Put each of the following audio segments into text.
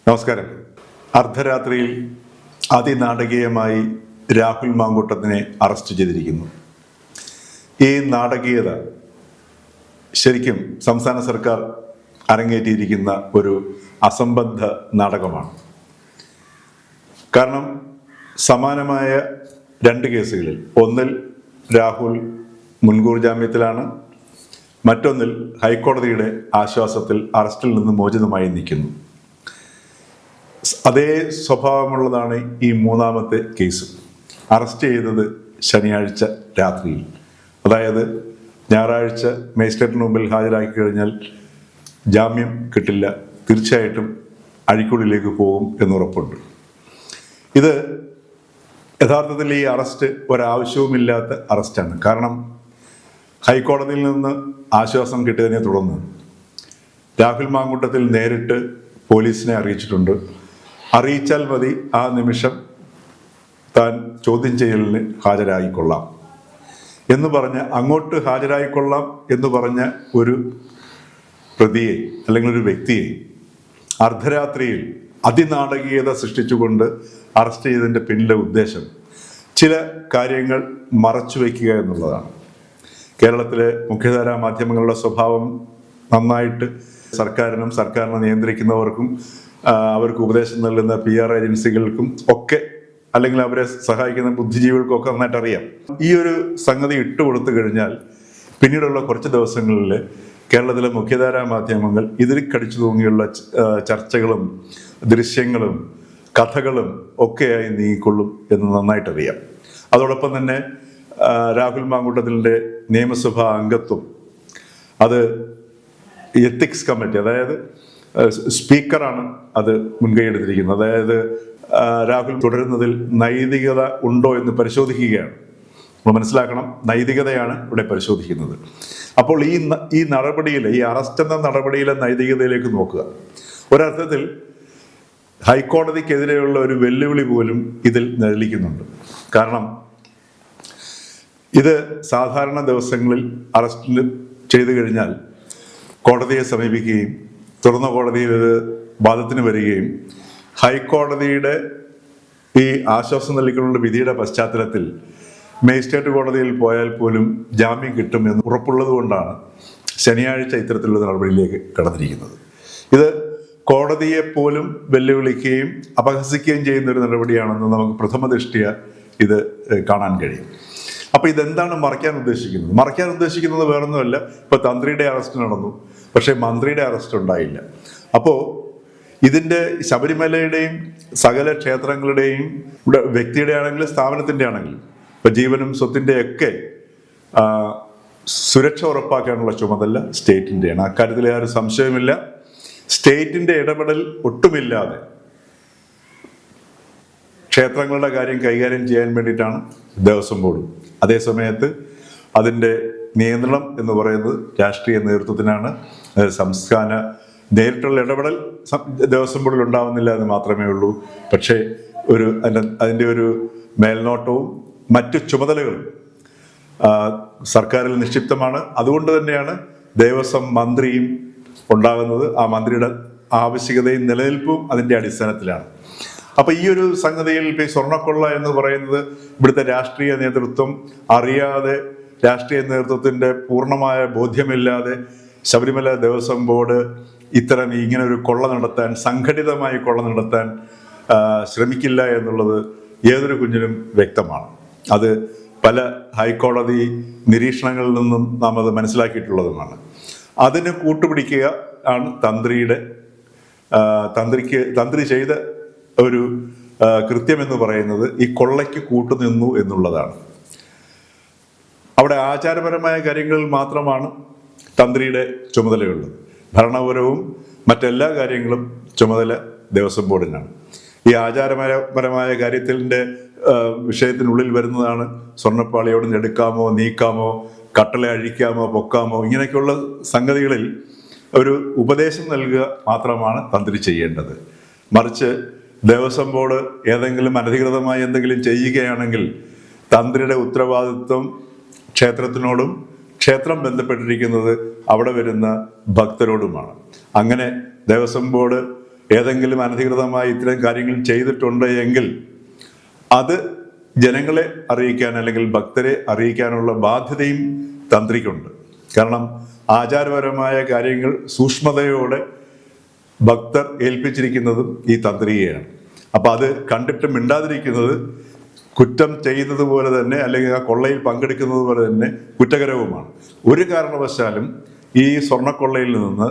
നമസ്കാരം. അർദ്ധരാത്രിയിൽ അതിനാടകീയമായി രാഹുൽ മാങ്കൂട്ടത്തിനെ അറസ്റ്റ് ചെയ്തിരിക്കുന്നു. ഈ നാടകീയത ശരിക്കും സംസ്ഥാന സർക്കാർ അരങ്ങേറ്റിയിരിക്കുന്ന ഒരു അസംബന്ധ നാടകമാണ്. കാരണം സമാനമായ രണ്ട് കേസുകളിൽ, ഒന്നിൽ രാഹുൽ മുൻകൂർ ജാമ്യത്തിലാണ്, മറ്റൊന്നിൽ ഹൈക്കോടതിയുടെ ആശ്വാസത്തിൽ അറസ്റ്റിൽ നിന്ന് മോചിതമായി നിൽക്കുന്നു. അതേ സ്വഭാവമുള്ളതാണ് ഈ മൂന്നാമത്തെ കേസ്. അറസ്റ്റ് ചെയ്തത് ശനിയാഴ്ച രാത്രിയിൽ, അതായത് ഞായറാഴ്ച മജിസ്ട്രേറ്റിന് മുമ്പിൽ ഹാജരാക്കി കഴിഞ്ഞാൽ ജാമ്യം കിട്ടില്ല, തീർച്ചയായിട്ടും അഴിക്കുള്ളിലേക്ക് പോകും എന്നുറപ്പുണ്ട്. ഇത് യഥാർത്ഥത്തിൽ ഈ അറസ്റ്റ് ഒരാവശ്യവുമില്ലാത്ത അറസ്റ്റാണ്. കാരണം ഹൈക്കോടതിയിൽ നിന്ന് ആശ്വാസം കിട്ടിയതിനെ തുടർന്ന് രാഹുൽ മാങ്കൂട്ടത്തിൽ നേരിട്ട് പോലീസിനെ അറിയിച്ചിട്ടുണ്ട്. അറിയിച്ചാൽ മതി, ആ നിമിഷം താൻ ചോദ്യം ചെയ്യലിന് ഹാജരായിക്കൊള്ളാം എന്ന് പറഞ്ഞ് അങ്ങോട്ട് ഹാജരായിക്കൊള്ളാം എന്ന് പറഞ്ഞ ഒരു പ്രതിയെ അല്ലെങ്കിൽ ഒരു വ്യക്തിയെ അർദ്ധരാത്രിയിൽ അതിനാടകീയത സൃഷ്ടിച്ചുകൊണ്ട് അറസ്റ്റ് ചെയ്തതിൻ്റെ പിന്നിലെ ഉദ്ദേശം ചില കാര്യങ്ങൾ മറച്ചു വയ്ക്കുക എന്നുള്ളതാണ്. കേരളത്തിലെ മുഖ്യധാരാ മാധ്യമങ്ങളുടെ സ്വഭാവം നന്നായിട്ട് സർക്കാരിനെ നിയന്ത്രിക്കുന്നവർക്കും അവർക്ക് ഉപദേശം നൽകുന്ന PR ഏജൻസികൾക്കും ഒക്കെ, അല്ലെങ്കിൽ അവരെ സഹായിക്കുന്ന ബുദ്ധിജീവികൾക്കും ഒക്കെ നന്നായിട്ട് അറിയാം. ഈ ഒരു സംഗതി ഇട്ടുകൊടുത്തു കഴിഞ്ഞാൽ പിന്നീടുള്ള കുറച്ച് ദിവസങ്ങളിൽ കേരളത്തിലെ മുഖ്യധാരാ മാധ്യമങ്ങൾ ഇതിൽ കടിച്ചു തൂങ്ങിയുള്ള ചർച്ചകളും ദൃശ്യങ്ങളും കഥകളും ഒക്കെയായി നീങ്ങിക്കൊള്ളും എന്ന് നന്നായിട്ടറിയാം. അതോടൊപ്പം തന്നെ രാഹുൽ മാങ്കൂട്ടത്തിൻ്റെ നിയമസഭാ അംഗത്വം അത് എത്തിക്സ് കമ്മിറ്റി, അതായത് സ്പീക്കറാണ് അത് മുൻകൈയെടുത്തിരിക്കുന്നത്. അതായത് രാഹുൽ തുടരുന്നതിൽ നൈതികത ഉണ്ടോ എന്ന് പരിശോധിക്കുകയാണ്. നമ്മൾ മനസ്സിലാക്കണം, നൈതികതയാണ് ഇവിടെ പരിശോധിക്കുന്നത്. അപ്പോൾ ഈ നടപടിയിൽ, ഈ അറസ്റ്റ് എന്ന നടപടിയിലെ നൈതികതയിലേക്ക് നോക്കുക. ഒരർത്ഥത്തിൽ ഹൈക്കോടതിക്കെതിരെയുള്ള ഒരു വെല്ലുവിളി പോലും ഇതിൽ നിഴലിക്കുന്നുണ്ട്. കാരണം ഇത് സാധാരണ ദിവസങ്ങളിൽ അറസ്റ്റ് ചെയ്തു കഴിഞ്ഞാൽ കോടതിയെ സമീപിക്കുകയും തുറന്ന കോടതിയിൽ ഇത് വാദത്തിന് വരികയും ഹൈക്കോടതിയുടെ ഈ ആശ്വാസം നൽകിക്കൊണ്ടുള്ള വിധിയുടെ പശ്ചാത്തലത്തിൽ മജിസ്ട്രേറ്റ് കോടതിയിൽ പോയാൽ പോലും ജാമ്യം കിട്ടും എന്ന് ഉറപ്പുള്ളത് കൊണ്ടാണ് ശനിയാഴ്ച ഇത്തരത്തിലുള്ള നടപടിയിലേക്ക് കടന്നിരിക്കുന്നത്. ഇത് കോടതിയെ പോലും വെല്ലുവിളിക്കുകയും അപഹസിക്കുകയും ചെയ്യുന്ന ഒരു നടപടിയാണെന്ന് നമുക്ക് പ്രഥമ ദൃഷ്ട്യാ ഇത് കാണാൻ കഴിയും. അപ്പൊ ഇതെന്താണ് മറയ്ക്കാൻ ഉദ്ദേശിക്കുന്നത്? മറയ്ക്കാൻ ഉദ്ദേശിക്കുന്നത് വേറൊന്നുമല്ല. ഇപ്പൊ തന്ത്രിയുടെ അറസ്റ്റ് നടന്നു, പക്ഷെ മന്ത്രിയുടെ അറസ്റ്റ് ഉണ്ടായില്ല. അപ്പോൾ ഇതിൻ്റെ ശബരിമലയുടെയും സകല ക്ഷേത്രങ്ങളുടെയും ഇവിടെ വ്യക്തിയുടെ ആണെങ്കിലും സ്ഥാപനത്തിൻ്റെ ആണെങ്കിലും ഇപ്പൊ ജീവനും സ്വത്തിൻ്റെയൊക്കെ സുരക്ഷ ഉറപ്പാക്കാനുള്ള ചുമതല സ്റ്റേറ്റിൻ്റെയാണ്. അക്കാര്യത്തിൽ യാതൊരു സംശയമില്ല. സ്റ്റേറ്റിൻ്റെ ഇടപെടൽ ഒട്ടുമില്ലാതെ ക്ഷേത്രങ്ങളുടെ കാര്യം കൈകാര്യം ചെയ്യാൻ വേണ്ടിയിട്ടാണ് ദേവസ്വം ബോർഡ്. അതേസമയത്ത് അതിൻ്റെ നിയന്ത്രണം എന്ന് പറയുന്നത് രാഷ്ട്രീയ നേതൃത്വത്തിനാണ്. സംസ്ഥാന നേരിട്ടുള്ള ഇടപെടൽ ദേവസ്വം ബോർഡിൽ ഉണ്ടാവുന്നില്ല എന്ന് മാത്രമേ ഉള്ളൂ. പക്ഷേ അതിൻ്റെ ഒരു മേൽനോട്ടവും മറ്റു ചുമതലകളും സർക്കാരിൽ നിക്ഷിപ്തമാണ്. അതുകൊണ്ട് തന്നെയാണ് ദേവസ്വം മന്ത്രിയും ഉണ്ടാകുന്നത്. ആ മന്ത്രിയുടെ ആവശ്യകതയും നിലനിൽപ്പും അതിൻ്റെ അടിസ്ഥാനത്തിലാണ്. അപ്പൊ ഈ ഒരു സംഗതിയിൽ ഇപ്പൊ സ്വർണ്ണക്കൊള്ള എന്ന് പറയുന്നത് ഇവിടുത്തെ രാഷ്ട്രീയ നേതൃത്വം അറിയാതെ, രാഷ്ട്രീയ നേതൃത്വത്തിന്റെ പൂർണ്ണമായ ബോധ്യമില്ലാതെ ശബരിമല ദേവസ്വം ബോർഡ് ഇങ്ങനെ ഒരു കൊള്ള നടത്താൻ, സംഘടിതമായി കൊള്ള നടത്താൻ ശ്രമിക്കില്ല എന്നുള്ളത് ഏതൊരു കുഞ്ഞിനും വ്യക്തമാണ്. അത് പല ഹൈക്കോടതി നിരീക്ഷണങ്ങളിൽ നിന്നും നാം അത് മനസ്സിലാക്കിയിട്ടുള്ളതുമാണ്. അതിന് കൂട്ടുപിടിക്കുക ആണ് തന്ത്രി ചെയ്ത ഒരു കൃത്യം എന്ന് പറയുന്നത് ഈ കൊള്ളയ്ക്ക് കൂട്ടുനിന്നു എന്നുള്ളതാണ്. അവിടെ ആചാരപരമായ കാര്യങ്ങളിൽ മാത്രമാണ് തന്ത്രിയുടെ ചുമതലയുള്ളത്. ഭരണപരവും മറ്റെല്ലാ കാര്യങ്ങളും ചുമതല ദേവസ്വം ബോർഡിനാണ്. ഈ ആചാരപരമായ കാര്യത്തിൻ്റെ വിഷയത്തിനുള്ളിൽ വരുന്നതാണ് സ്വർണ്ണപ്പാളിയോട് എടുക്കാമോ, നീക്കാമോ, കട്ടള അഴിക്കാമോ, പൊക്കാമോ, ഇങ്ങനെയൊക്കെയുള്ള സംഗതികളിൽ ഒരു ഉപദേശം നൽകുക മാത്രമാണ് തന്ത്രി ചെയ്യേണ്ടത്. മറിച്ച് ദേവസ്വം ബോർഡ് ഏതെങ്കിലും അനധികൃതമായി എന്തെങ്കിലും ചെയ്യുകയാണെങ്കിൽ തന്ത്രിയുടെ ഉത്തരവാദിത്വം ക്ഷേത്രത്തിനോടും ക്ഷേത്രം ബന്ധപ്പെട്ടിരിക്കുന്നത് അവിടെ വരുന്ന ഭക്തരോടുമാണ്. അങ്ങനെ ദേവസ്വം ബോർഡ് ഏതെങ്കിലും അനധികൃതമായി ഇത്തരം കാര്യങ്ങൾ ചെയ്തിട്ടുണ്ട് എങ്കിൽ അത് ജനങ്ങളെ അറിയിക്കാൻ അല്ലെങ്കിൽ ഭക്തരെ അറിയിക്കാനുള്ള ബാധ്യതയും തന്ത്രിക്കുണ്ട്. കാരണം ആചാരപരമായ കാര്യങ്ങൾ സൂക്ഷ്മതയോടെ ഭക്തർ ഏൽപ്പിച്ചിരിക്കുന്നതും ഈ തന്ത്രിയെയാണ്. അപ്പം അത് കണ്ടിട്ട് മിണ്ടാതിരിക്കുന്നത് കുറ്റം ചെയ്തതുപോലെ തന്നെ, അല്ലെങ്കിൽ ആ കൊള്ളയിൽ പങ്കെടുക്കുന്നത് പോലെ തന്നെ കുറ്റകരവുമാണ്. ഒരു കാരണവശാലും ഈ സ്വർണ്ണക്കൊള്ളയിൽ നിന്ന്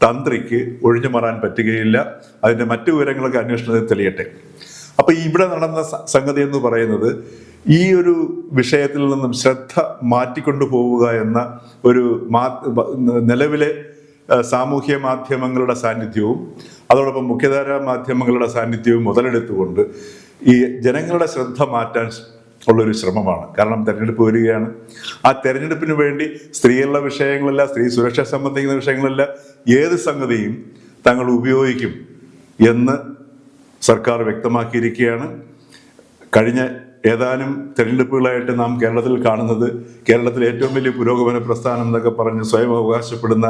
തന്ത്രിക്ക് ഒഴിഞ്ഞു മാറാൻ പറ്റുകയില്ല. അതിൻ്റെ മറ്റു വിവരങ്ങളൊക്കെ അന്വേഷണത്തിൽ തെളിയട്ടെ. അപ്പം ഇവിടെ നടന്ന സംഗതി എന്ന് പറയുന്നത് ഈ ഒരു വിഷയത്തിൽ നിന്നും ശ്രദ്ധ മാറ്റിക്കൊണ്ടു പോവുക എന്ന ഒരു നിലവിലെ സാമൂഹ്യ മാധ്യമങ്ങളുടെ സാന്നിധ്യവും അതോടൊപ്പം മുഖ്യധാരാ മാധ്യമങ്ങളുടെ സാന്നിധ്യവും മുതലെടുത്തുകൊണ്ട് ഈ ജനങ്ങളുടെ ശ്രദ്ധ മാറ്റാൻ ഉള്ളൊരു ശ്രമമാണ്. കാരണം തെരഞ്ഞെടുപ്പ് വരികയാണ്. ആ തെരഞ്ഞെടുപ്പിന് വേണ്ടി സ്ത്രീകളുടെ വിഷയങ്ങളല്ല, സ്ത്രീ സുരക്ഷ സംബന്ധിക്കുന്ന വിഷയങ്ങളല്ല, ഏത് സംഗതിയും തങ്ങൾ ഉപയോഗിക്കും എന്ന് സർക്കാർ വ്യക്തമാക്കിയിരിക്കുകയാണ്. കഴിഞ്ഞ ഏതാനും തെരഞ്ഞെടുപ്പുകളായിട്ട് നാം കേരളത്തിൽ കാണുന്നത്, കേരളത്തിലെ ഏറ്റവും വലിയ പുരോഗമന പ്രസ്ഥാനം എന്നൊക്കെ പറഞ്ഞ് സ്വയം അവകാശപ്പെടുന്ന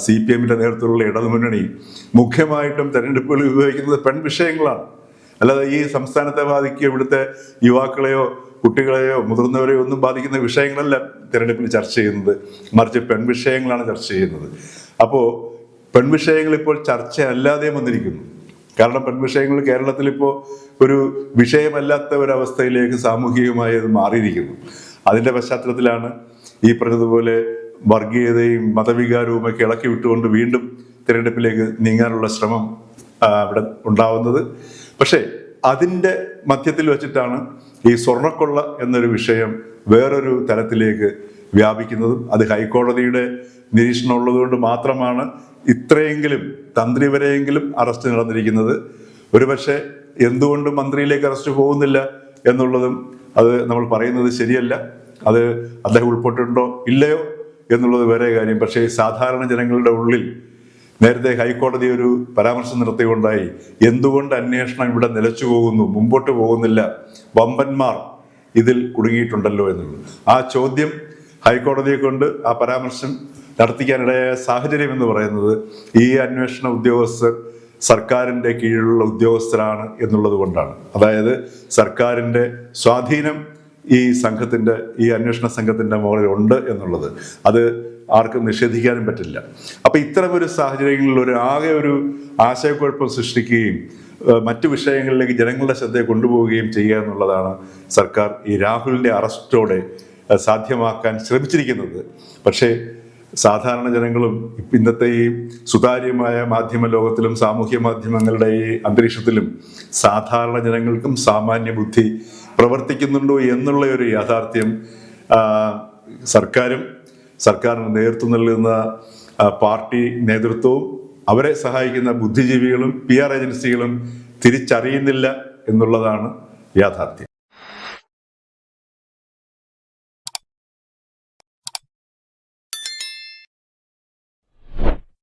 CPM-ന്റെ നേതൃത്വത്തിലുള്ള ഇടതുമുന്നണി മുഖ്യമായിട്ടും തെരഞ്ഞെടുപ്പുകളിൽ ഉപയോഗിക്കുന്നത് പെൺവിഷയങ്ങളാണ്. അല്ലാതെ ഈ സംസ്ഥാനത്തെ ബാധിക്കുക ഇവിടുത്തെ യുവാക്കളെയോ കുട്ടികളെയോ മുതിർന്നവരെയോ ഒന്നും ബാധിക്കുന്ന വിഷയങ്ങളല്ല തെരഞ്ഞെടുപ്പിൽ ചർച്ച ചെയ്യുന്നത്, മറിച്ച് പെൺവിഷയങ്ങളാണ് ചർച്ച ചെയ്യുന്നത്. അപ്പോൾ പെൺവിഷയങ്ങൾ ഇപ്പോൾ ചർച്ച അല്ലാതെ വന്നിരിക്കുന്നു. കാരണം പെൺവിഷയങ്ങൾ കേരളത്തിൽ ഇപ്പോൾ ഒരു വിഷയമല്ലാത്ത ഒരവസ്ഥയിലേക്ക് സാമൂഹികമായി അത് മാറിയിരിക്കുന്നു. അതിൻ്റെ പശ്ചാത്തലത്തിലാണ് ഈ പറഞ്ഞതുപോലെ വർഗീയതയും മതവികാരവും ഒക്കെ ഇളക്കി വിട്ടുകൊണ്ട് വീണ്ടും തിരഞ്ഞെടുപ്പിലേക്ക് നീങ്ങാനുള്ള ശ്രമം അവിടെ ഉണ്ടാവുന്നത്. പക്ഷേ അതിൻ്റെ മധ്യത്തിൽ വെച്ചിട്ടാണ് ഈ സ്വർണ്ണക്കൊള്ള എന്നൊരു വിഷയം വേറൊരു തലത്തിലേക്ക് വ്യാപിക്കുന്നതും. അത് ഹൈക്കോടതിയുടെ നിരീക്ഷണം ഉള്ളതുകൊണ്ട് മാത്രമാണ് ഇത്രയെങ്കിലും തന്ത്രി വരെയെങ്കിലും അറസ്റ്റ് നടന്നിരിക്കുന്നത്. ഒരുപക്ഷെ എന്തുകൊണ്ട് മന്ത്രിയിലേക്ക് അറസ്റ്റ് പോകുന്നില്ല എന്നുള്ളതും അത് നമ്മൾ പറയുന്നത് ശരിയല്ല. അത് അദ്ദേഹം ഉൾപ്പെട്ടിട്ടുണ്ടോ ഇല്ലയോ എന്നുള്ളത് വേറെ കാര്യം. പക്ഷേ സാധാരണ ജനങ്ങളുടെ ഉള്ളിൽ നേരത്തെ ഹൈക്കോടതി ഒരു പരാമർശം നടത്തിയുണ്ടായി, എന്തുകൊണ്ട് അന്വേഷണം ഇവിടെ നിലച്ചു പോകുന്നു, മുമ്പോട്ട് പോകുന്നില്ല, വമ്പന്മാർ ഇതിൽ കുടുങ്ങിയിട്ടുണ്ടല്ലോ എന്നുള്ളത്. ആ ചോദ്യം ഹൈക്കോടതിയെ കൊണ്ട് ആ പരാമർശം നടത്തിക്കാനിടയായ സാഹചര്യം എന്ന് പറയുന്നത് ഈ അന്വേഷണ ഉദ്യോഗസ്ഥർ സർക്കാരിൻ്റെ കീഴിലുള്ള ഉദ്യോഗസ്ഥരാണ് എന്നുള്ളത് കൊണ്ടാണ്. അതായത് സർക്കാരിൻ്റെ സ്വാധീനം ഈ അന്വേഷണ സംഘത്തിൻ്റെ മുകളിൽ ഉണ്ട് എന്നുള്ളത് അത് ആർക്കും നിഷേധിക്കാനും പറ്റില്ല. അപ്പം ഇത്തരമൊരു സാഹചര്യങ്ങളിൽ ആകെ ഒരു ആശയക്കുഴപ്പം സൃഷ്ടിക്കുകയും മറ്റു വിഷയങ്ങളിലേക്ക് ജനങ്ങളുടെ ശ്രദ്ധയെ കൊണ്ടുപോവുകയും ചെയ്യുക എന്നുള്ളതാണ് സർക്കാർ ഈ രാഹുലിൻ്റെ അറസ്റ്റോടെ സാധ്യമാക്കാൻ ശ്രമിച്ചിരിക്കുന്നത്. പക്ഷേ സാധാരണ ജനങ്ങളും ഇന്നത്തെ ഈ സുതാര്യമായ മാധ്യമ ലോകത്തിലും സാമൂഹ്യ മാധ്യമങ്ങളുടെ ഈ അന്തരീക്ഷത്തിലും സാധാരണ ജനങ്ങൾക്കും സാമാന്യ ബുദ്ധി പ്രവർത്തിക്കുന്നുണ്ടോ എന്നുള്ള ഒരു യാഥാർത്ഥ്യം സർക്കാരിന് നേതൃത്വം നൽകുന്ന പാർട്ടി നേതൃത്വവും അവരെ സഹായിക്കുന്ന ബുദ്ധിജീവികളും PR ഏജൻസികളും തിരിച്ചറിയുന്നില്ല എന്നുള്ളതാണ് യാഥാർത്ഥ്യം.